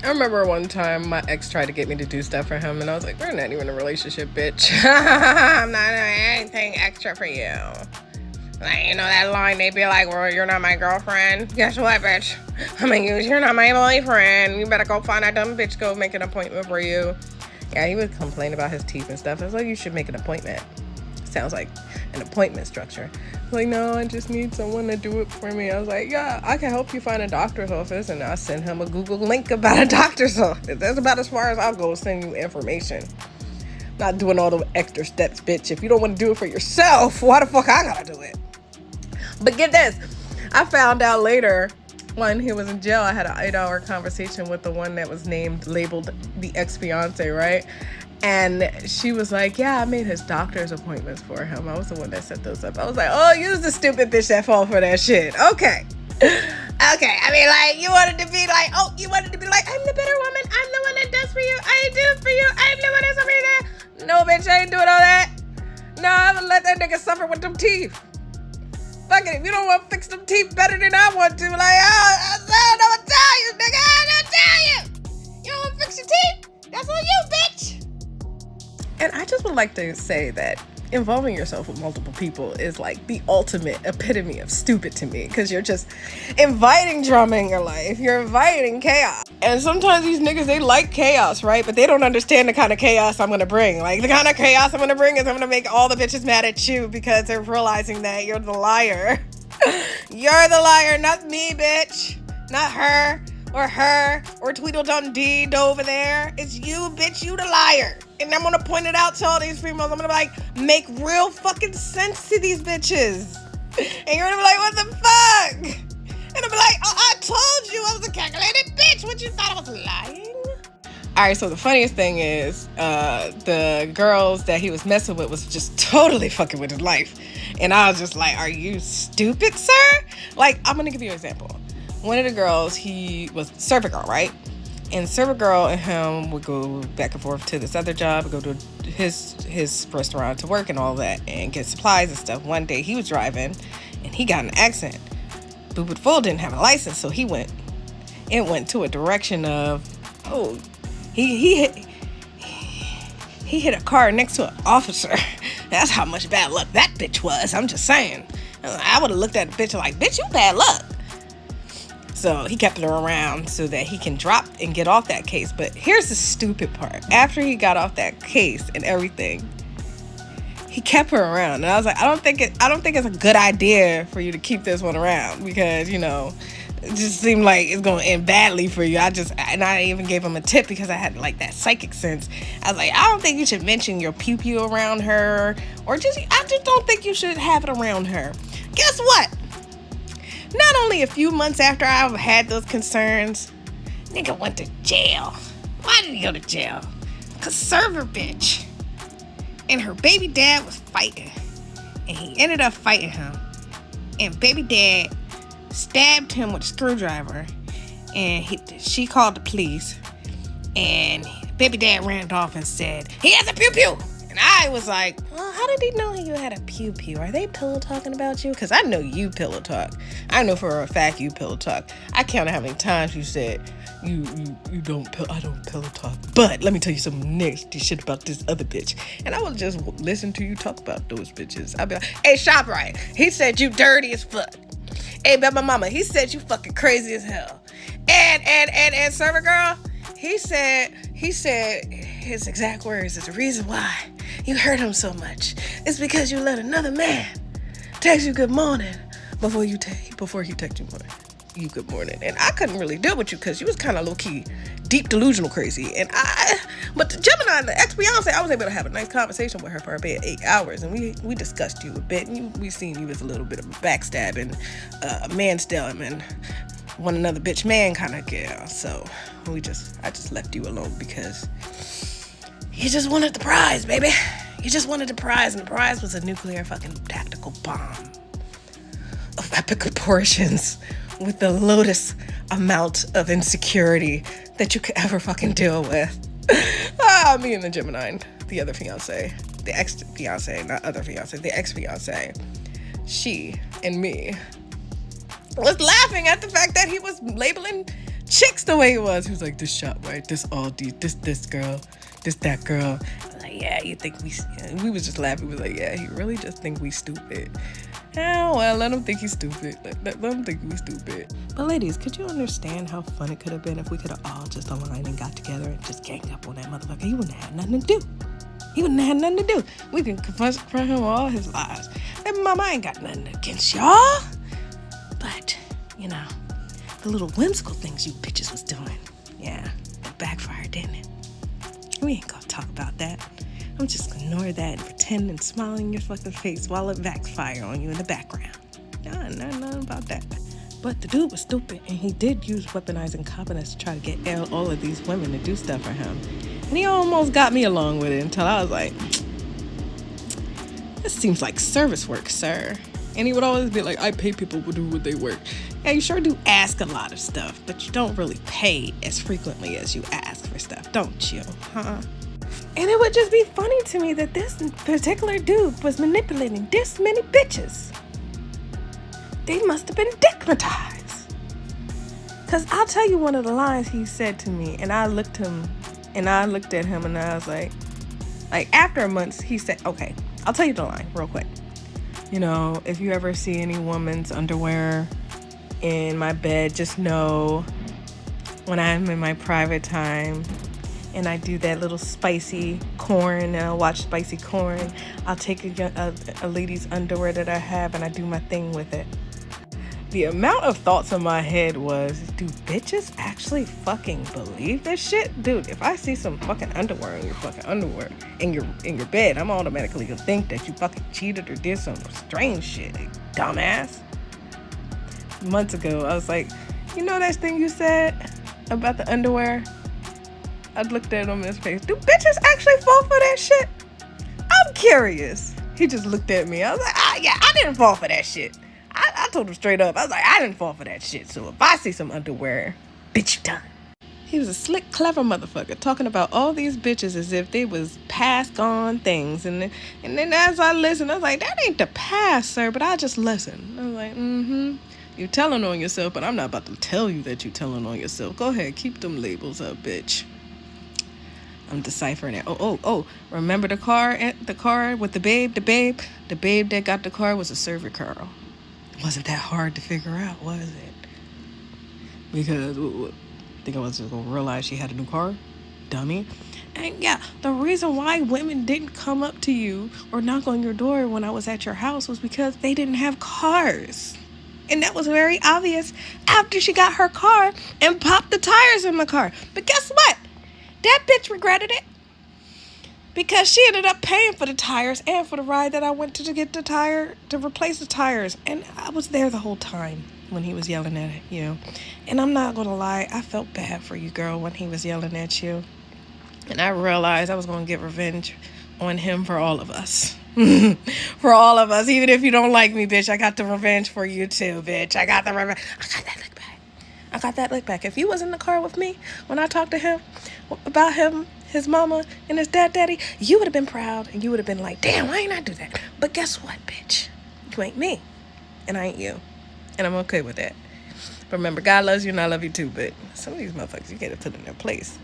I remember one time my ex tried to get me to do stuff for him, and I was like, we're not even in a relationship, bitch. I'm not doing anything extra for you. Like, you know that line they be like, well, you're not my girlfriend. Guess what, bitch? I'm gonna use you're not my boyfriend. You better go find that dumb bitch, go make an appointment for you. Yeah, he would complain about his teeth and stuff. I was like, you should make an appointment. Sounds like an appointment structure. Like, no, I just need someone to do it for me. I was like, yeah, I can help you find a doctor's office. And I sent him a Google link about a doctor's office. That's about as far as I'll go, send you information. Not doing all the extra steps, bitch. If you don't want to do it for yourself, why the fuck I gotta do it? But get this, I found out later when he was in jail, I had an 8-hour conversation with the one that was labeled the ex-fiance, right? And she was like, yeah, I made his doctor's appointments for him. I was the one that set those up. I was like, oh, you was the stupid bitch that fall for that shit. Okay. Okay. I mean, like, you wanted to be like, I'm the better woman. I'm the one that does for you. I do it for you. I'm the one that's over there. No, bitch, I ain't doing all that. No, I'm gonna let that nigga suffer with them teeth. Fuck it, if you don't want to fix them teeth better than I want to, like, I don't know what to tell you, nigga. I don't know what to tell you. You don't want to fix your teeth? That's on you, bitch. And I just would like to say that involving yourself with multiple people is like the ultimate epitome of stupid to me, because you're just inviting drama in your life. You're inviting chaos. And sometimes these niggas, they like chaos, right? But they don't understand the kind of chaos I'm going to bring. Like, the kind of chaos I'm going to bring is I'm going to make all the bitches mad at you because they're realizing that you're the liar. You're the liar, not me, bitch. Not her or Tweedledum Dee over there. It's you, bitch. You the liar. And I'm gonna point it out to all these females. I'm gonna like make real fucking sense to these bitches. And you're gonna be like, what the fuck? And I'll be like, oh, I told you I was a calculated bitch. What, you thought I was lying? All right, so the funniest thing is the girls that he was messing with was just totally fucking with his life. And I was just like, are you stupid, sir? Like, I'm gonna give you an example. One of the girls, he was server girl, right? And server girl and him would go back and forth to this other job, go to his restaurant to work and all that, and get supplies and stuff. One day he was driving and he got in an accident. But Full didn't have a license, so it went to a direction of, oh, he hit a car next to an officer. That's how much bad luck that bitch was. I'm just saying. I would have looked at the bitch like, bitch, you bad luck. So he kept her around so that he can drop and get off that case. But here's the stupid part. After he got off that case and everything, he kept her around. And I was like, I don't think it's a good idea for you to keep this one around, because, you know, it just seemed like it's going to end badly for you. I even gave him a tip because I had like that psychic sense. I was like, I don't think you should mention your pew-pew around her, or I just don't think you should have it around her. Guess what? Not only a few months after I had those concerns, nigga went to jail. Why did he go to jail? Cause server bitch and her baby dad was fighting, and he ended up fighting him. And baby dad stabbed him with a screwdriver, and she called the police. And baby dad ran off and said, he has a pew-pew. And I was like, well, how did he know you had a pew-pew? Are they pillow talking about you? Because I know you pillow talk. I know for a fact you pillow talk. I counted how many times you said, I don't pillow talk. But let me tell you some nasty shit about this other bitch. And I would just listen to you talk about those bitches. I'd be like, hey, ShopRite, he said you dirty as fuck. Hey, Baba Mama, he said you fucking crazy as hell. And server girl, he said his exact words is the reason why you hurt him so much. It's because you let another man text you good morning before he text you good morning. And I couldn't really deal with you because you was kind of low-key deep delusional crazy. But the Gemini, the ex-fiance, I was able to have a nice conversation with her for about 8 hours, and we discussed you a bit, and we seen you as a little bit of a backstabbing, man-stelling, one another bitch man kind of girl. So I just left you alone because you just wanted the prize, baby. You just wanted the prize, and the prize was a nuclear fucking tactical bomb of epic proportions with the lowest amount of insecurity that you could ever fucking deal with. Me and the Gemini, the other fiance, the ex-fiance, not other fiance, the ex-fiance, she and me was laughing at the fact that he was labeling chicks the way it was. He was like, this shot right, this Aldi, this girl, this that girl. I was like, yeah, you think we was just laughing. We was like, yeah, he really just think we stupid. Oh, well, let him think he's stupid. Let him think we stupid. But ladies, could you understand how fun it could have been if we could have all just aligned and got together and just ganged up on that motherfucker? He wouldn't have had nothing to do. He wouldn't have had nothing to do. We can confront him all his lies. And mama, I ain't got nothing against y'all. But, you know, the little whimsical things you bitches was doing, yeah, it backfired, didn't it? We ain't gonna talk about that. I'm just gonna ignore that and pretend and smile in your fucking face while it backfire on you in the background. Nah, nothing about that. But the dude was stupid, and he did use weaponized incompetence to try to get all of these women to do stuff for him. And he almost got me along with it until I was like, this seems like service work, sir. And he would always be like, I pay people to do what they work. Yeah, you sure do ask a lot of stuff, but you don't really pay as frequently as you ask for stuff, don't you? Huh? And it would just be funny to me that this particular dude was manipulating this many bitches. They must have been dickmatized. Because I'll tell you one of the lines he said to me, and I looked at him and I was like after a month, he said, okay, I'll tell you the line real quick. You know, if you ever see any woman's underwear in my bed, just know when I'm in my private time and I do that little spicy corn and I'll watch spicy corn, I'll take a lady's underwear that I have and I do my thing with it. The amount of thoughts in my head was, do bitches actually fucking believe this shit? Dude, if I see some fucking underwear in your fucking underwear in your bed, I'm automatically gonna think that you fucking cheated or did some strange shit, dumbass. Months ago, I was like, you know that thing you said about the underwear? I looked at him in his face. Do bitches actually fall for that shit? I'm curious. He just looked at me. I was like, yeah, I didn't fall for that shit. I told him straight up. I was like, I didn't fall for that shit. So if I see some underwear, bitch, you done. He was a slick, clever motherfucker talking about all these bitches as if they was past gone things. And then as I listened, I was like, that ain't the past, sir. But I just listened. I was like, you're telling on yourself, but I'm not about to tell you that you're telling on yourself. Go ahead, keep them labels up, bitch. I'm deciphering it. Oh, remember the car with the babe that got the car was a server girl. It wasn't that hard to figure out, was it? Because think I was just gonna realize she had a new car? Dummy. And yeah, the reason why women didn't come up to you or knock on your door when I was at your house was because they didn't have cars. And that was very obvious after she got her car and popped the tires in my car. But guess what? That bitch regretted it. Because she ended up paying for the tires and for the ride that I went to get to replace the tires. And I was there the whole time when he was yelling at you. And I'm not going to lie, I felt bad for you, girl, when he was yelling at you. And I realized I was going to get revenge on him for all of us. For all of us. Even if you don't like me, bitch, I got the revenge for you too, bitch. I got the revenge. I got that look back. If you was in the car with me when I talked to him about him, his mama, and his daddy, you would have been proud and you would have been like, damn, why ain't I do that? But guess what, bitch? You ain't me and I ain't you. And I'm okay with that. But remember, God loves you and I love you too, but some of these motherfuckers, you gotta put in their place.